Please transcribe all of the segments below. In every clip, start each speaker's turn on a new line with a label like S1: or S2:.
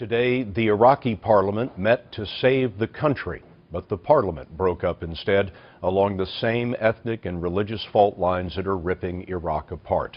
S1: Today, the Iraqi parliament met to save the country, but the parliament broke up instead along the same ethnic and religious fault lines that are ripping Iraq apart.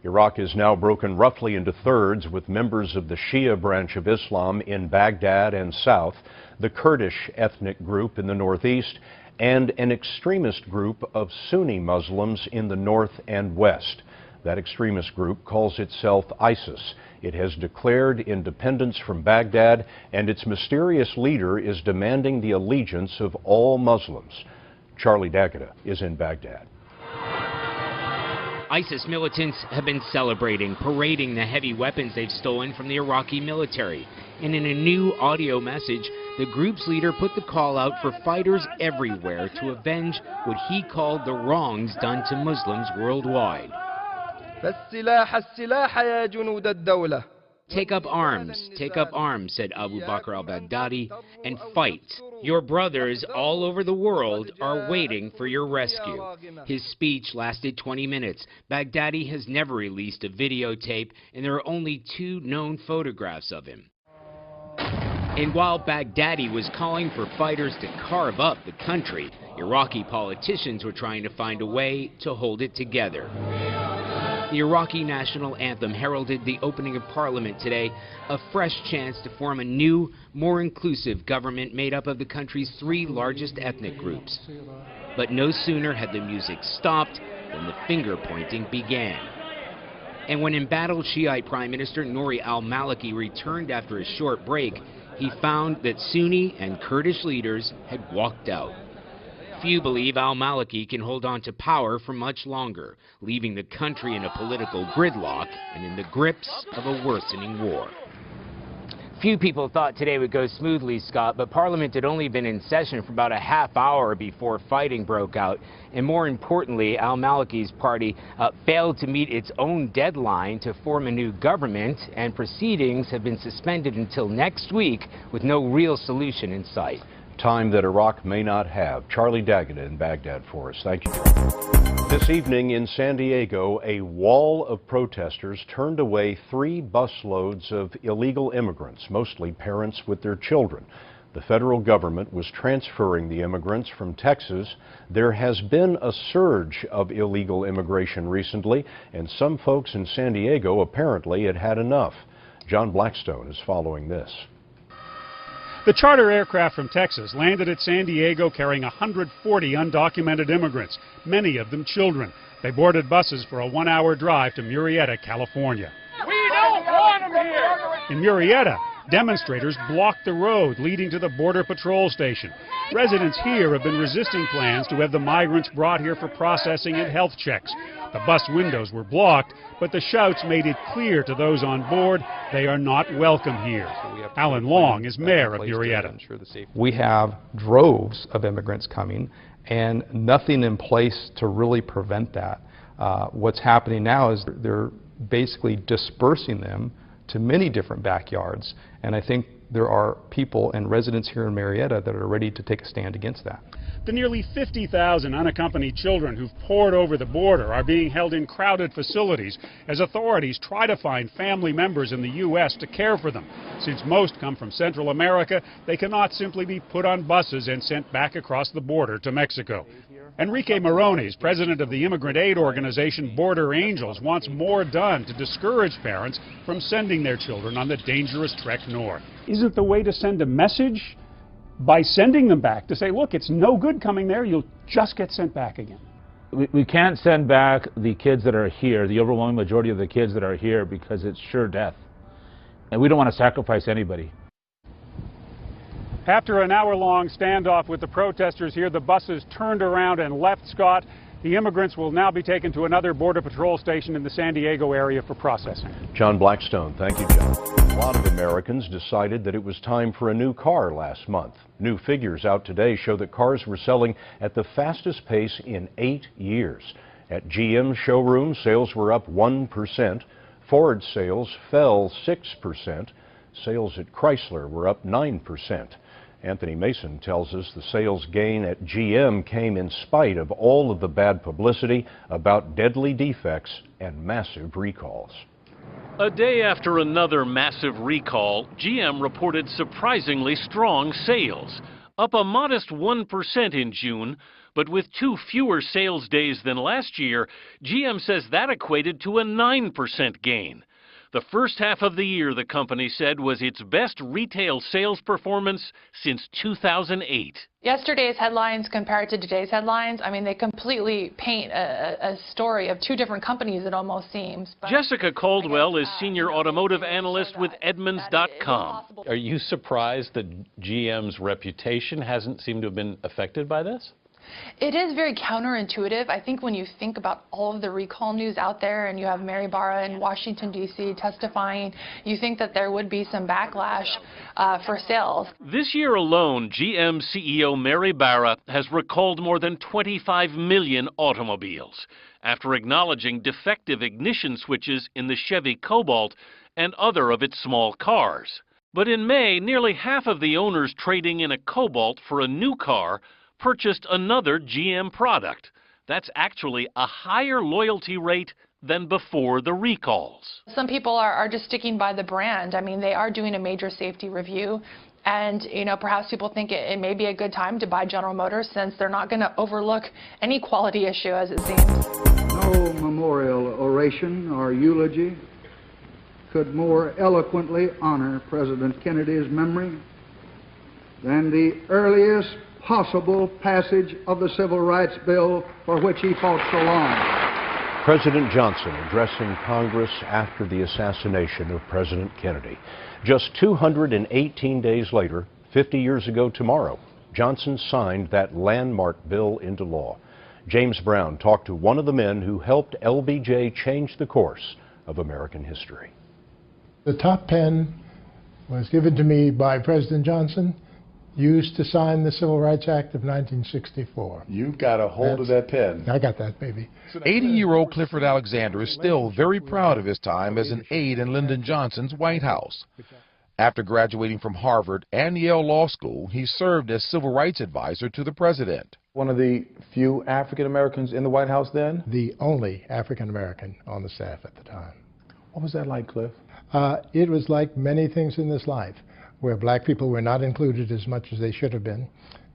S1: Iraq is now broken roughly into thirds, with members of the Shia branch of Islam in Baghdad and south, the Kurdish ethnic group in the northeast, and an extremist group of Sunni Muslims in the north and west. That extremist group calls itself ISIS. It has declared independence from Baghdad, and its mysterious leader is demanding the allegiance of all Muslims. Charlie Daggett is in Baghdad.
S2: ISIS militants have been celebrating, parading the heavy weapons they've stolen from the Iraqi military. And in a new audio message, the group's leader put the call out for fighters everywhere to avenge what he called the wrongs done to Muslims worldwide. Take up arms, said Abu Bakr al-Baghdadi, and fight. Your brothers all over the world are waiting for your rescue. His speech lasted 20 minutes. Baghdadi has never released a videotape, and there are only 2 known photographs of him. And while Baghdadi was calling for fighters to carve up the country, Iraqi politicians were trying to find a way to hold it together. The Iraqi national anthem heralded the opening of parliament today, a fresh chance to form a new, more inclusive government made up of the country's 3 largest ethnic groups. But no sooner had the music stopped than the finger-pointing began. And when embattled Shiite Prime Minister Nouri al-Maliki returned after a short break, he found that Sunni and Kurdish leaders had walked out. Few believe al-Maliki can hold on to power for much longer, leaving the country in a political gridlock and in the grips of a worsening war. Few people thought today would go smoothly, Scott, but Parliament had only been in session for about a half hour before fighting broke out. And more importantly, al-Maliki's party failed to meet its own deadline to form a new government, and proceedings have been suspended until next week with no real solution in sight.
S1: Time that Iraq may not have. Charlie Daggett in Baghdad for us. Thank you. This evening in San Diego, a wall of protesters turned away 3 busloads of illegal immigrants, mostly parents with their children. The federal government was transferring the immigrants from Texas. There has been a surge of illegal immigration recently, and some folks in San Diego apparently had had enough. John Blackstone is following this.
S3: The charter aircraft from Texas landed at San Diego carrying 140 undocumented immigrants, many of them children. They boarded buses for a 1-hour drive to Murrieta, California.
S4: We don't want them here!
S3: In Murrieta, demonstrators blocked the road leading to the Border Patrol station. Residents here have been resisting plans to have the migrants brought here for processing and health checks. The bus windows were blocked, but the shouts made it clear to those on board they are not welcome here. Alan Long is mayor of Murrieta.
S5: We have droves of immigrants coming and nothing in place to really prevent that. What's happening now is they're basically dispersing them to many different backyards, and I think there are people and residents here in Murrieta that are ready to take a stand against that.
S3: The nearly 50,000 unaccompanied children who've poured over the border are being held in crowded facilities as authorities try to find family members in the U.S. to care for them. Since most come from Central America, they cannot simply be put on buses and sent back across the border to Mexico. Enrique Morones, president of the immigrant aid organization Border Angels, wants more done to discourage parents from sending their children on the dangerous trek north. Isn't the way to send a message by sending them back to say, look, it's no good coming there, you'll just get sent back again?
S6: We can't send back the kids that are here, the overwhelming majority of the kids that are here, because it's sure death. And we don't want to sacrifice anybody.
S3: After an hour-long standoff with the protesters here, the buses turned around and left, Scott. The immigrants will now be taken to another Border Patrol station in the San Diego area for processing.
S1: John Blackstone, thank you, John. A lot of Americans decided that it was time for a new car last month. New figures out today show that cars were selling at the fastest pace in 8 years. At GM showrooms, sales were up 1%. Ford sales fell 6%. Sales at Chrysler were up 9%. Anthony Mason tells us the sales gain at GM came in spite of all of the bad publicity about deadly defects and massive recalls.
S7: A day after another massive recall, GM reported surprisingly strong sales, up a modest 1% in June, but with 2 fewer sales days than last year, GM says that equated to a 9% gain. The first half of the year, the company said, was its best retail sales performance since 2008.
S8: Yesterday's headlines compared to today's headlines, I mean, they completely paint a story of two different companies, it almost seems. But
S7: Jessica Caldwell is senior automotive analyst with Edmunds.com.
S9: Are you surprised that GM's reputation hasn't seemed to have been affected by this?
S8: It is very counterintuitive. I think when you think about all of the recall news out there and you have Mary Barra in Washington, D.C. testifying, you think that there would be some backlash for sales.
S7: This year alone, GM CEO Mary Barra has recalled more than 25 million automobiles after acknowledging defective ignition switches in the Chevy Cobalt and other of its small cars. But in May, nearly half of the owners trading in a Cobalt for a new car purchased another GM product. That's actually a higher loyalty rate than before the recalls.
S8: Some people are just sticking by the brand. I mean, they are doing a major safety review. And, you know, perhaps people think it may be a good time to buy General Motors since they're not going to overlook any quality issue, as it seems.
S10: No memorial oration or eulogy could more eloquently honor President Kennedy's memory than the earliest possible passage of the Civil Rights Bill for which he fought so long.
S1: President Johnson addressing Congress after the assassination of President Kennedy. Just 218 days later, 50 years ago tomorrow, Johnson signed that landmark bill into law. James Brown talked to one of the men who helped LBJ change the course of American history.
S11: The top pen was given to me by President Johnson, used to sign the Civil Rights Act of 1964.
S12: You've got a hold of that pen.
S11: I got that, baby.
S13: 80-year-old Clifford Alexander is still very proud of his time as an aide in Lyndon Johnson's White House. After graduating from Harvard and Yale Law School, he served as civil rights advisor to the president.
S12: One of the few African Americans in the White House then?
S11: The only African American on the staff at the time.
S12: What was that like, Cliff?
S11: It was like many things in this life, where black people were not included as much as they should have been.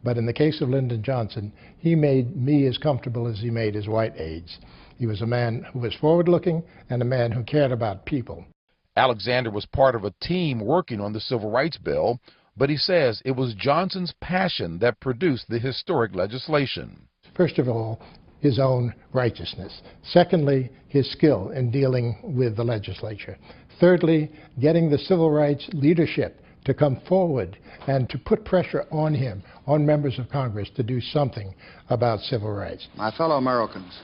S11: But in the case of Lyndon Johnson, he made me as comfortable as he made his white aides. He was a man who was forward-looking and a man who cared about people.
S13: Alexander was part of a team working on the Civil Rights Bill, but he says it was Johnson's passion that produced the historic legislation.
S11: First of all, his own righteousness. Secondly, his skill in dealing with the legislature. Thirdly, getting the civil rights leadership to come forward and to put pressure on him, on members of Congress, to do something about civil rights.
S10: My fellow Americans,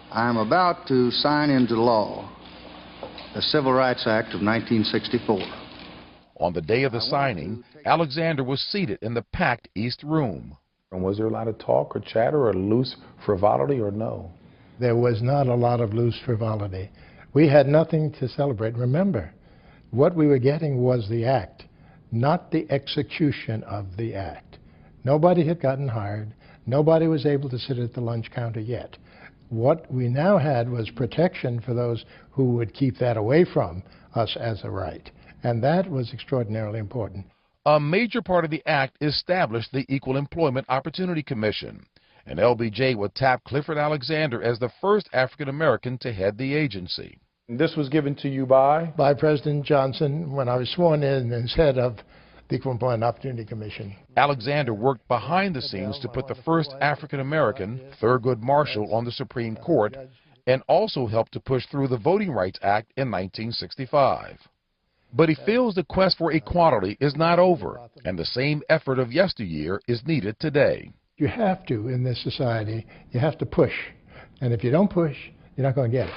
S10: I am about to sign into law the Civil Rights Act of 1964.
S13: On the day of the signing, Alexander was seated in the packed East Room.
S12: And was there a lot of talk or chatter or loose frivolity or no?
S11: There was not a lot of loose frivolity. We had nothing to celebrate. Remember, what we were getting was the act, not the execution of the act. Nobody had gotten hired. Nobody was able to sit at the lunch counter yet. What we now had was protection for those who would keep that away from us as a right. And that was extraordinarily important.
S13: A major part of the act established the Equal Employment Opportunity Commission, and LBJ would tap Clifford Alexander as the first African American to head the agency.
S12: This was given to you by?
S11: By President Johnson when I was sworn in as head of the Equal Employment Opportunity Commission.
S13: Alexander worked behind the scenes to put the first African American, Thurgood Marshall, on the Supreme Court, and also helped to push through the Voting Rights Act in 1965. But he feels the quest for equality is not over, and the same effort of yesteryear is needed today.
S11: You have to, in this society, you have to push. And if you don't push, you're not going to get it.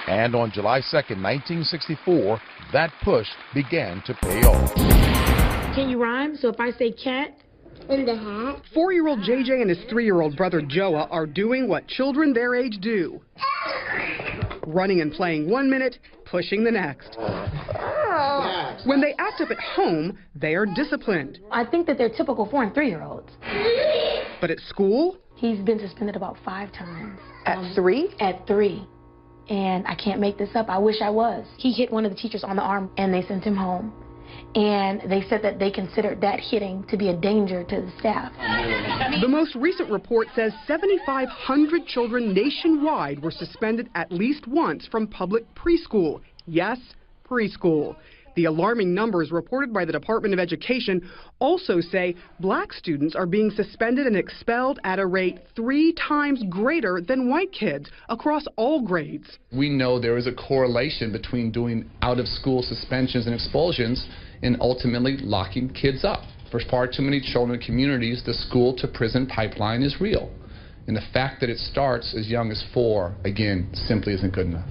S13: And on July 2nd, 1964, that push began to pay off.
S14: Can you rhyme? So if I say cat?
S15: In the hat. 4-year-old JJ and his 3-year-old brother Joa are doing what children their age do. Running and playing 1 minute, pushing the next. When they act up at home, they are disciplined.
S14: I think that they're typical 4 and 3-year-olds.
S15: But at school?
S14: He's been suspended about 5 times.
S15: At 3?
S14: At 3. and I can't make this up, I wish I was. He hit one of the teachers on the arm and they sent him home. And they said that they considered that hitting to be a danger to the staff.
S15: The most recent report says 7,500 children nationwide were suspended at least once from public preschool. Yes, preschool. The alarming numbers reported by the Department of Education also say black students are being suspended and expelled at a rate 3 times greater than white kids across all grades.
S16: We know there is a correlation between doing out-of-school suspensions and expulsions and ultimately locking kids up. For far too many children in communities, the school-to-prison pipeline is real. And the fact that it starts as young as 4, again, simply isn't good enough.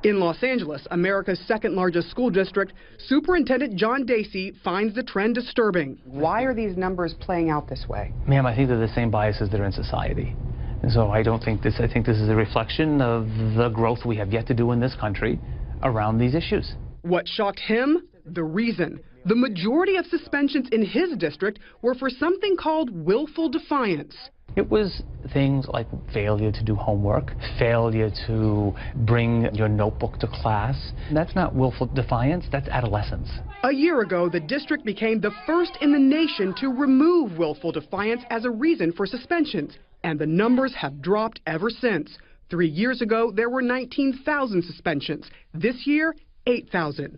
S15: In Los Angeles, America's second-largest school district, Superintendent John Dacey finds the trend disturbing. Why are these numbers playing out this way?
S17: Ma'am, I think they're the same biases that are in society. And so I think this is a reflection of the growth we have yet to do in this country around these issues.
S15: What shocked him? The reason. The majority of suspensions in his district were for something called willful defiance.
S17: It was things like failure to do homework, failure to bring your notebook to class. That's not willful defiance, that's adolescence.
S15: A year ago, the district became the first in the nation to remove willful defiance as a reason for suspensions, and the numbers have dropped ever since. 3 years ago, there were 19,000 suspensions. This year, 8,000.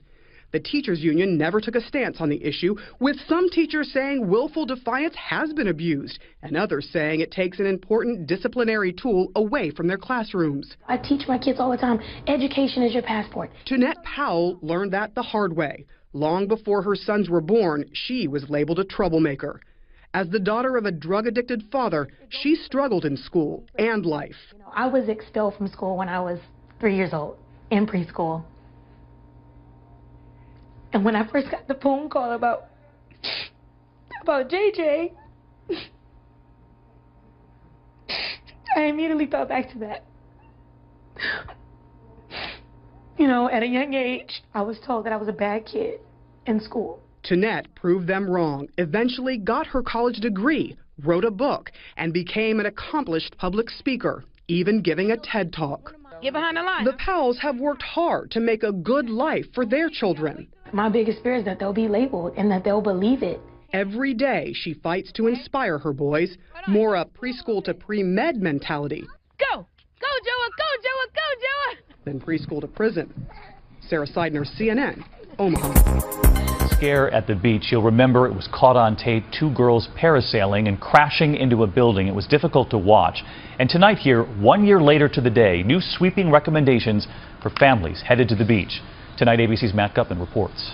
S15: The teachers' union never took a stance on the issue, with some teachers saying willful defiance has been abused, and others saying it takes an important disciplinary tool away from their classrooms.
S14: I teach my kids all the time, education is your passport.
S15: Jeanette Powell learned that the hard way. Long before her sons were born, she was labeled a troublemaker. As the daughter of a drug-addicted father, she struggled in school and life.
S14: I was expelled from school when I was 3 years old, in preschool. And when I first got the phone call about JJ, I immediately thought back to that. You know, at a young age, I was told that I was a bad kid in school.
S15: Jeanette proved them wrong, eventually got her college degree, wrote a book, and became an accomplished public speaker, even giving a TED Talk.
S14: Get behind the line.
S15: The Powells have worked hard to make a good life for their children.
S14: My biggest fear is that they'll be labeled and that they'll believe it.
S15: Every day she fights to inspire her boys, more a preschool to pre-med mentality.
S14: Go! Go, Joa! Go, Joa! Go, Joa!
S15: Than preschool to prison. Sarah Seidner, CNN, Omaha.
S18: Scare at the beach. You'll remember it was caught on tape, 2 girls parasailing and crashing into a building. It was difficult to watch. And tonight here, 1 year later to the day, new sweeping recommendations for families headed to the beach. Tonight, ABC's Matt Gutman reports.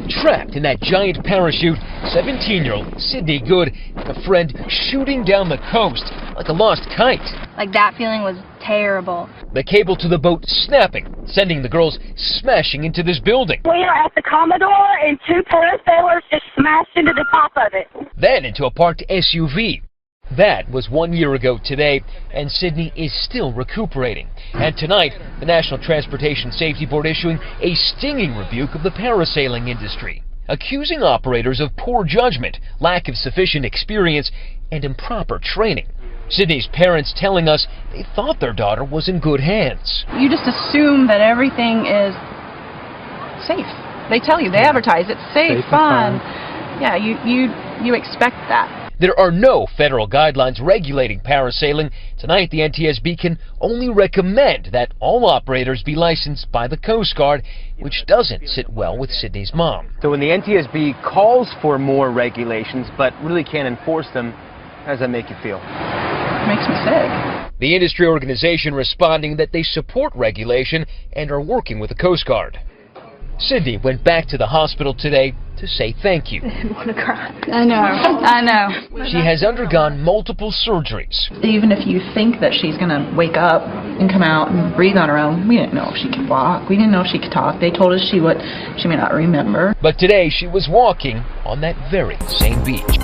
S19: Trapped in that giant parachute, 17-year-old Sydney Good and a friend shooting down the coast like a lost kite.
S20: Like, that feeling was terrible.
S19: The cable to the boat snapping, sending the girls smashing into this building.
S21: We are at the Commodore and 2 parasailers just smashed into the top of it.
S19: Then into a parked SUV. That was 1 year ago today, and Sydney is still recuperating. And tonight, the National Transportation Safety Board issuing a stinging rebuke of the parasailing industry, accusing operators of poor judgment, lack of sufficient experience, and improper training. Sydney's parents telling us they thought their daughter was in good hands.
S22: You just assume that everything is safe. They tell you, they advertise it's safe, fun. Yeah, you expect that.
S19: There are no federal guidelines regulating parasailing. Tonight, the NTSB can only recommend that all operators be licensed by the Coast Guard, which doesn't sit well with Sydney's mom.
S23: So when the NTSB calls for more regulations but really can't enforce them, how does that make you feel?
S22: It makes me sick.
S19: The industry organization responding that they support regulation and are working with the Coast Guard. Sydney went back to the hospital today to say thank you.
S22: I want to cry.
S20: I know.
S19: She has undergone multiple surgeries.
S22: Even if you think that she's going to wake up and come out and breathe on her own, we didn't know if she could walk. We didn't know if she could talk. They told us she may not remember.
S19: But today she was walking on that very same beach.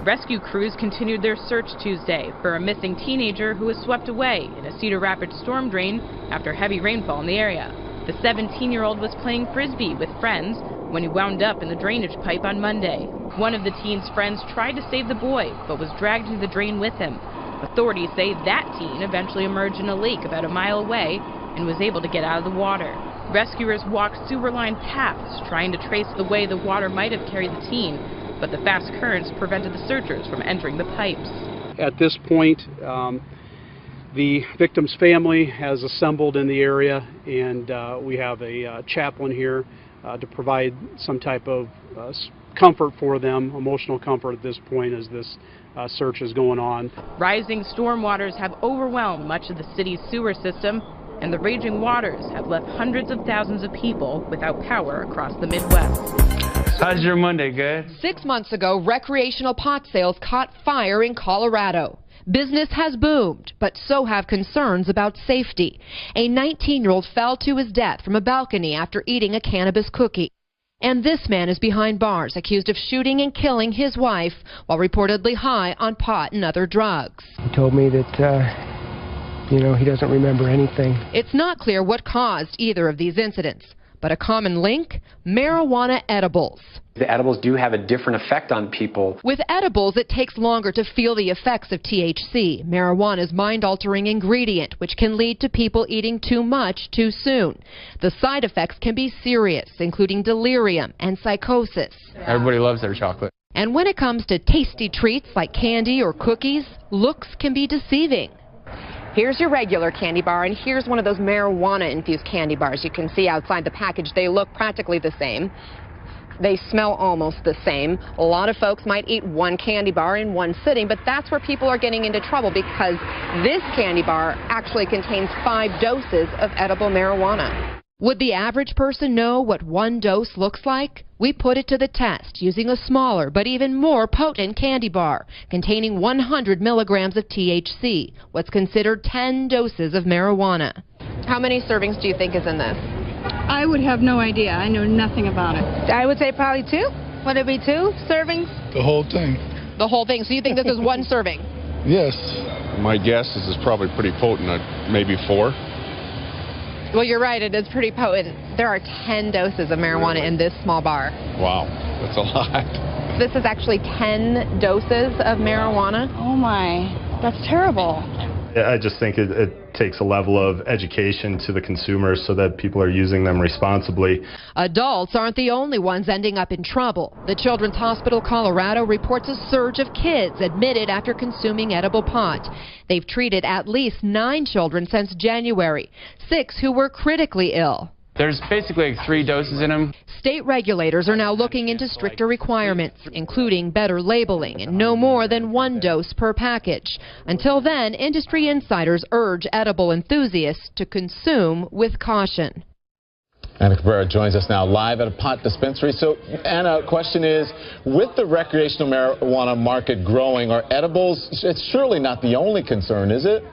S24: Rescue crews continued their search Tuesday for a missing teenager who was swept away in a Cedar Rapids storm drain after heavy rainfall in the area. The 17-year-old was playing frisbee with friends when he wound up in the drainage pipe on Monday. One of the teen's friends tried to save the boy, but was dragged into the drain with him. Authorities say that teen eventually emerged in a lake about a mile away and was able to get out of the water. Rescuers walked sewer-lined paths trying to trace the way the water might have carried the teen, but the fast currents prevented the searchers from entering the pipes.
S3: At this point, the victim's family has assembled in the area, and we have a chaplain here to provide some type of comfort for them, emotional comfort at this point as this search is going on.
S24: Rising storm waters have overwhelmed much of the city's sewer system, and the raging waters have left hundreds of thousands of people without power across the Midwest.
S2: How's your Monday, good?
S4: 6 months ago, recreational pot sales caught fire in Colorado. Business has boomed, but so have concerns about safety. A 19-year-old fell to his death from a balcony after eating a cannabis cookie. And this man is behind bars, accused of shooting and killing his wife while reportedly high on pot and other drugs.
S2: He told me that, he doesn't remember anything.
S4: It's not clear what caused either of these incidents, but a common link, marijuana edibles.
S5: The edibles do have a different effect on people.
S4: With edibles, it takes longer to feel the effects of THC, marijuana's mind-altering ingredient, which can lead to people eating too much too soon. The side effects can be serious, including delirium and psychosis.
S2: Everybody loves their chocolate.
S4: And when it comes to tasty treats like candy or cookies, looks can be deceiving. Here's your regular candy bar, and here's one of those marijuana-infused candy bars. You can see outside the package, they look practically the same. They smell almost the same. A lot of folks might eat one candy bar in one sitting, but that's where people are getting into trouble because this candy bar actually contains 5 doses of edible marijuana. Would the average person know what one dose looks like? We put it to the test using a smaller but even more potent candy bar containing 100 milligrams of THC, what's considered 10 doses of marijuana. How many servings do you think is in this?
S6: I would have no idea. I know nothing about it.
S4: I would say probably 2. Would it be 2 servings?
S25: The whole thing.
S4: The whole thing. So you think this is one serving?
S25: Yes. My guess is it's probably pretty potent, maybe 4.
S4: Well, you're right. It is pretty potent. There are 10 doses of marijuana in this small bar.
S25: Wow. That's a lot.
S4: This is actually 10 doses of marijuana.
S6: Oh, my. That's terrible.
S26: I just think it takes a level of education to the consumers so that people are using them responsibly.
S4: Adults aren't the only ones ending up in trouble. The Children's Hospital Colorado reports a surge of kids admitted after consuming edible pot. They've treated at least 9 children since January, 6 who were critically ill.
S2: There's basically 3 doses in them.
S4: State regulators are now looking into stricter requirements, including better labeling and no more than 1 dose per package. Until then, industry insiders urge edible enthusiasts to consume with caution.
S27: Anna Cabrera joins us now live at a pot dispensary. So, Anna, question is, with the recreational marijuana market growing, are edibles, it's surely not the only concern, is it?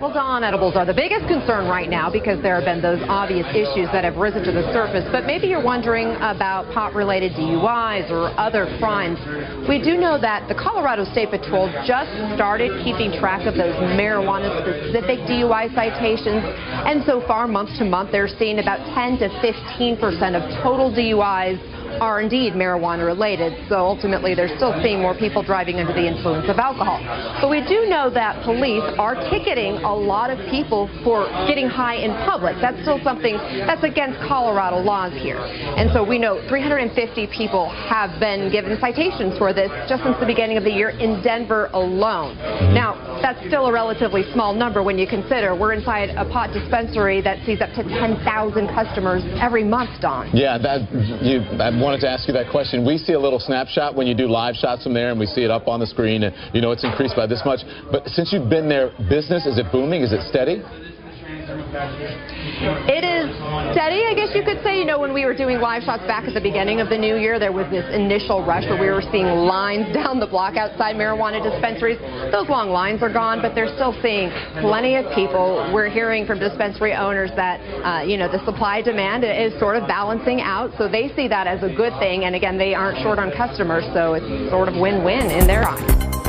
S4: Well, Dawn, edibles are the biggest concern right now because there have been those obvious issues that have risen to the surface. But maybe you're wondering about pot-related DUIs or other crimes. We do know that the Colorado State Patrol just started keeping track of those marijuana-specific DUI citations. And so far, month to month, they're seeing about 10 to 15% of total DUIs are indeed marijuana related, so ultimately they're still seeing more people driving under the influence of alcohol. But we do know that police are ticketing a lot of people for getting high in public. That's still something that's against Colorado laws here. And so we know 350 people have been given citations for this just since the beginning of the year in Denver alone. Now, that's still a relatively small number when you consider we're inside a pot dispensary that sees up to 10,000 customers every month, Don.
S27: Yeah, I wanted to ask you that question. We see a little snapshot when you do live shots from there, and we see it up on the screen, and you know it's increased by this much. But since you've been there, business, is it booming? Is it steady?
S4: It is steady, I guess you could say. You know, when we were doing live shots back at the beginning of the new year, there was this initial rush where we were seeing lines down the block outside marijuana dispensaries. Those long lines are gone, but they're still seeing plenty of people. We're hearing from dispensary owners that, the supply-demand is sort of balancing out, so they see that as a good thing. And again, they aren't short on customers, so it's sort of win-win in their eyes.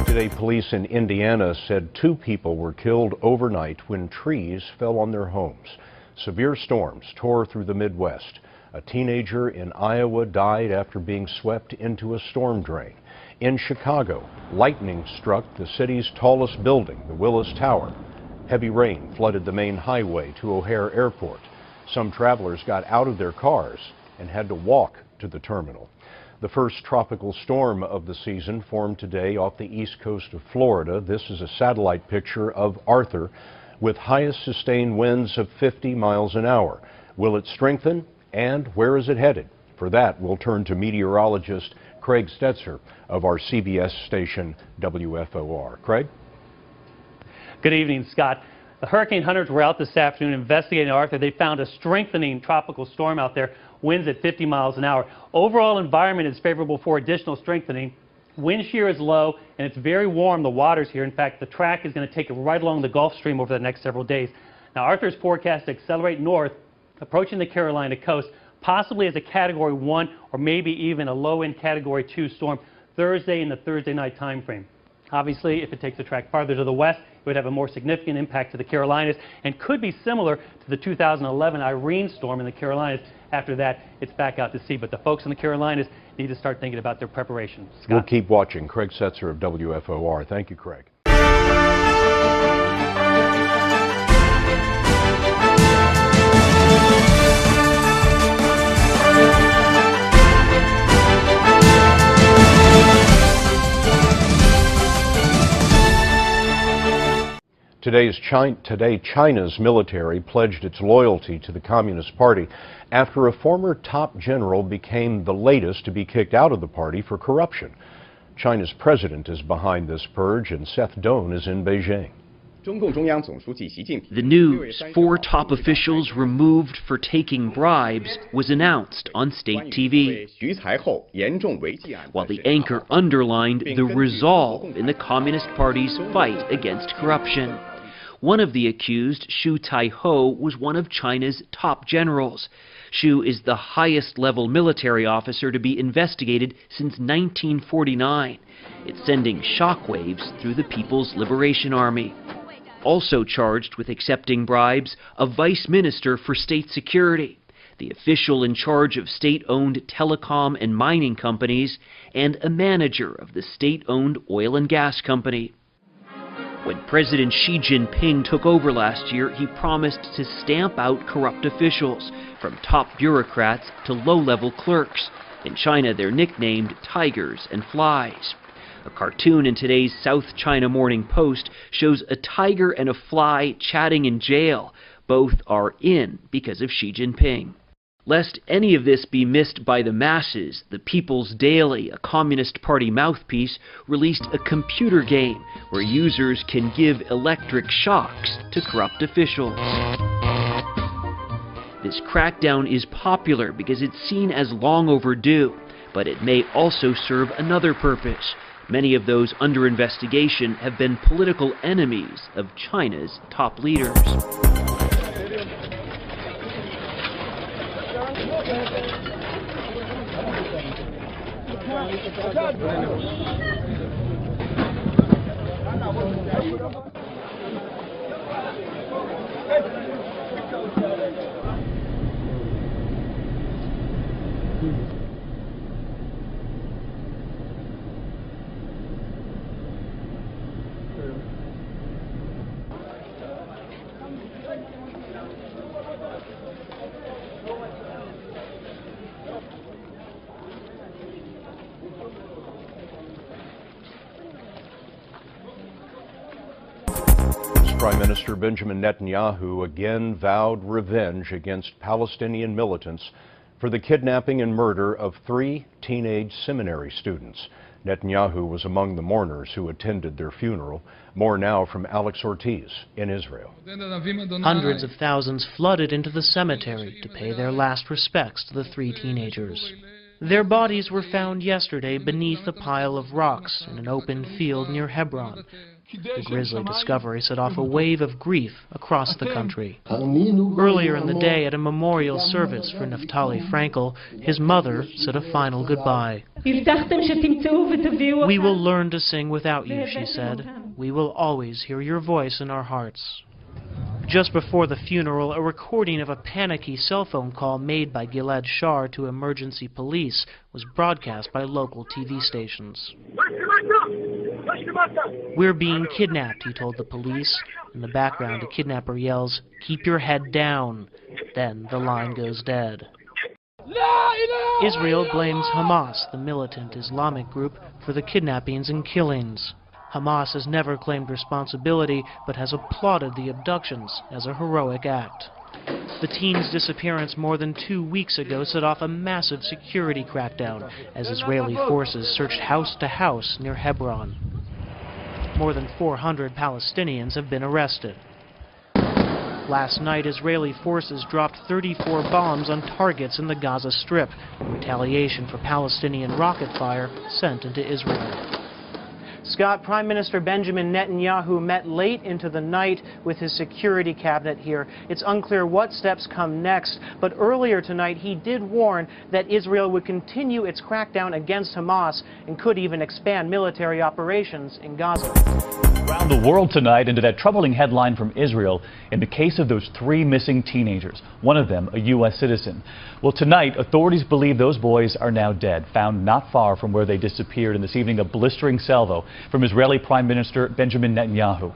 S1: Today, police in Indiana said 2 people were killed overnight when trees fell on their homes. Severe storms tore through the Midwest. A teenager in Iowa died after being swept into a storm drain. In Chicago, lightning struck the city's tallest building, the Willis Tower. Heavy rain flooded the main highway to O'Hare Airport. Some travelers got out of their cars and had to walk to the terminal. The first tropical storm of the season formed today off the east coast of Florida. This is a satellite picture of Arthur with highest sustained winds of 50 miles an hour. Will it strengthen, and where is it headed? For that, we'll turn to meteorologist Craig Stetzer of our CBS station WFOR. Craig?
S7: Good evening, Scott. The hurricane hunters were out this afternoon investigating Arthur. They found a strengthening tropical storm out there, winds at 50 miles an hour. Overall environment is favorable for additional strengthening. Wind shear is low, and it's very warm, the waters here. In fact, the track is going to take it right along the Gulf Stream over the next several days. Now, Arthur's forecast to accelerate north, approaching the Carolina coast, possibly as a Category 1 or maybe even a low-end Category 2 storm Thursday in the Thursday night time frame. Obviously, if it takes the track farther to the west, it would have a more significant impact to the Carolinas and could be similar to the 2011 Irene storm in the Carolinas. After that, it's back out to sea. But the folks in the Carolinas need to start thinking about their preparation. Scott?
S1: We'll keep watching. Craig Stetzer of WFOR. Thank you, Craig. Today, China's military pledged its loyalty to the Communist Party after a former top general became the latest to be kicked out of the party for corruption. China's president is behind this purge, and Seth Doan is in Beijing.
S8: The news, 4 top officials removed for taking bribes, was announced on state TV, while the anchor underlined the resolve in the Communist Party's fight against corruption. One of the accused, Xu Taiho, was one of China's top generals. Xu is the highest-level military officer to be investigated since 1949. It's sending shockwaves through the People's Liberation Army. Also charged with accepting bribes, a vice minister for state security, the official in charge of state-owned telecom and mining companies, and a manager of the state-owned oil and gas company. When President Xi Jinping took over last year, he promised to stamp out corrupt officials, from top bureaucrats to low-level clerks. In China, they're nicknamed tigers and flies. A cartoon in today's South China Morning Post shows a tiger and a fly chatting in jail. Both are in because of Xi Jinping. Lest any of this be missed by the masses, the People's Daily, a Communist Party mouthpiece, released a computer game where users can give electric shocks to corrupt officials. This crackdown is popular because it's seen as long overdue, but it may also serve another purpose. Many of those under investigation have been political enemies of China's top leaders.
S1: Prime Minister Benjamin Netanyahu again vowed revenge against Palestinian militants for the kidnapping and murder of 3 teenage seminary students. Netanyahu was among the mourners who attended their funeral. More now from Alex Ortiz in Israel.
S9: Hundreds of thousands flooded into the cemetery to pay their last respects to the 3 teenagers. Their bodies were found yesterday beneath a pile of rocks in an open field near Hebron. The grisly discovery set off a wave of grief across the country. Earlier in the day, at a memorial service for Naftali Frankel, his mother said a final goodbye. "We will learn to sing without you," she said. "We will always hear your voice in our hearts." Just before the funeral, a recording of a panicky cell phone call made by Gilad Shar to emergency police was broadcast by local TV stations. "We're being kidnapped," he told the police. In the background, a kidnapper yells, "Keep your head down." Then the line goes dead. Israel blames Hamas, the militant Islamic group, for the kidnappings and killings. Hamas has never claimed responsibility, but has applauded the abductions as a heroic act. The teen's disappearance more than 2 weeks ago set off a massive security crackdown as Israeli forces searched house to house near Hebron. More than 400 Palestinians have been arrested. Last night, Israeli forces dropped 34 bombs on targets in the Gaza Strip, in retaliation for Palestinian rocket fire sent into Israel. Scott, Prime Minister Benjamin Netanyahu met late into the night with his security cabinet here. It's unclear what steps come next, but earlier tonight he did warn that Israel would continue its crackdown against Hamas and could even expand military operations in Gaza.
S18: Around the world tonight into that troubling headline from Israel in the case of those 3 missing teenagers, one of them a U.S. citizen. Well, tonight, authorities believe those boys are now dead, found not far from where they disappeared, and this evening a blistering salvo from Israeli Prime Minister Benjamin Netanyahu.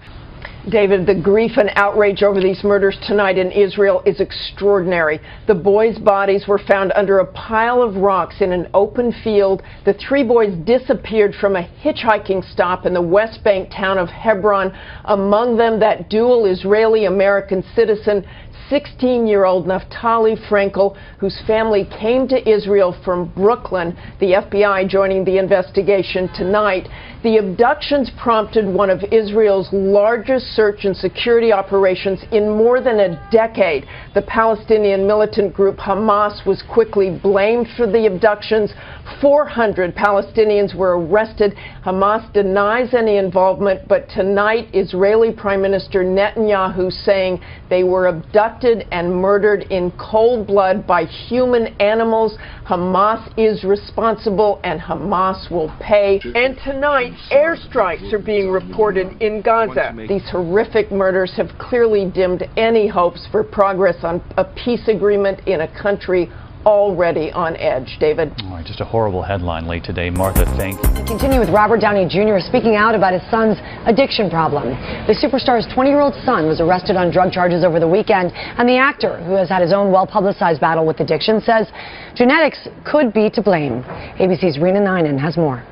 S10: David, the grief and outrage over these murders tonight in Israel is extraordinary. The boys' bodies were found under a pile of rocks in an open field. The 3 boys disappeared from a hitchhiking stop in the West Bank town of Hebron. Among them, that dual Israeli-American citizen, 16-year-old Naftali Frankel, whose family came to Israel from Brooklyn. The FBI joining the investigation tonight. The abductions prompted one of Israel's largest search and security operations in more than a decade. The Palestinian militant group Hamas was quickly blamed for the abductions. 400 Palestinians were arrested. Hamas denies any involvement, but tonight Israeli Prime Minister Netanyahu saying they were abducted and murdered in cold blood by human animals. Hamas is responsible and Hamas will pay. And tonight, airstrikes are being reported in Gaza. These horrific murders have clearly dimmed any hopes for progress on a peace agreement in a country already on edge. David.
S18: All right, just a horrible headline late today. Martha, thank you.
S11: We continue with Robert Downey Jr. speaking out about his son's addiction problem. The superstar's 20-year-old son was arrested on drug charges over the weekend, and the actor, who has had his own well-publicized battle with addiction, says genetics could be to blame. ABC's Rena Ninan has more.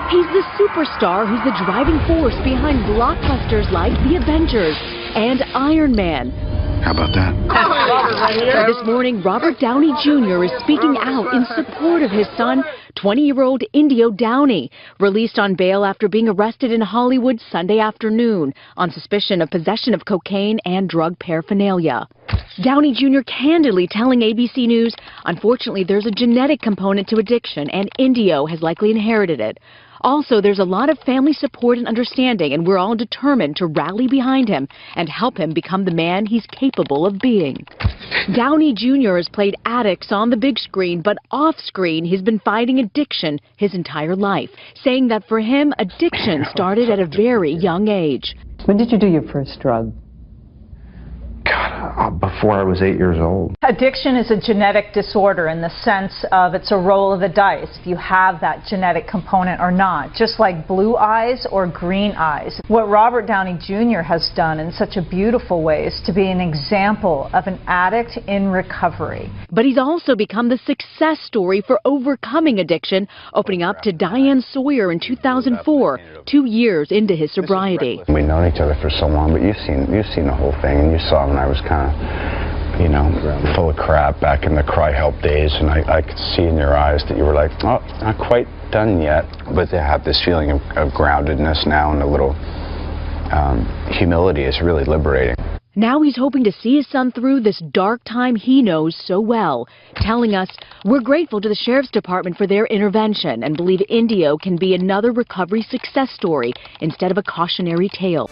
S12: He's the superstar who's the driving force behind blockbusters like The Avengers and Iron Man.
S13: How about that?
S12: This morning, Robert Downey Jr. is speaking out in support of his son, 20-year-old Indio Downey, released on bail after being arrested in Hollywood Sunday afternoon on suspicion of possession of cocaine and drug paraphernalia. Downey Jr. candidly telling ABC News, unfortunately, there's a genetic component to addiction, and Indio has likely inherited it. Also, there's a lot of family support and understanding, and we're all determined to rally behind him and help him become the man he's capable of being. Downey Jr. has played addicts on the big screen, but off-screen he's been fighting addiction his entire life, saying that for him, addiction started at a very young age.
S14: When did you do your first drug?
S13: Before I was 8 years old.
S16: Addiction is a genetic disorder in the sense of it's a roll of the dice, if you have that genetic component or not, just like blue eyes or green eyes. What Robert Downey Jr. has done in such a beautiful way is to be an example of an addict in recovery.
S12: But he's also become the success story for overcoming addiction, opening up to Diane Sawyer in 2004, 2 years into his sobriety.
S13: We've known each other for so long, but you've seen the whole thing, and you saw when I was kind of, full of crap back in the cry help days, and I could see in your eyes that you were like, oh, not quite done yet. But to have this feeling of groundedness now and a little humility is really liberating.
S12: Now he's hoping to see his son through this dark time he knows so well, telling us, we're grateful to the Sheriff's Department for their intervention and believe Indio can be another recovery success story instead of a cautionary tale.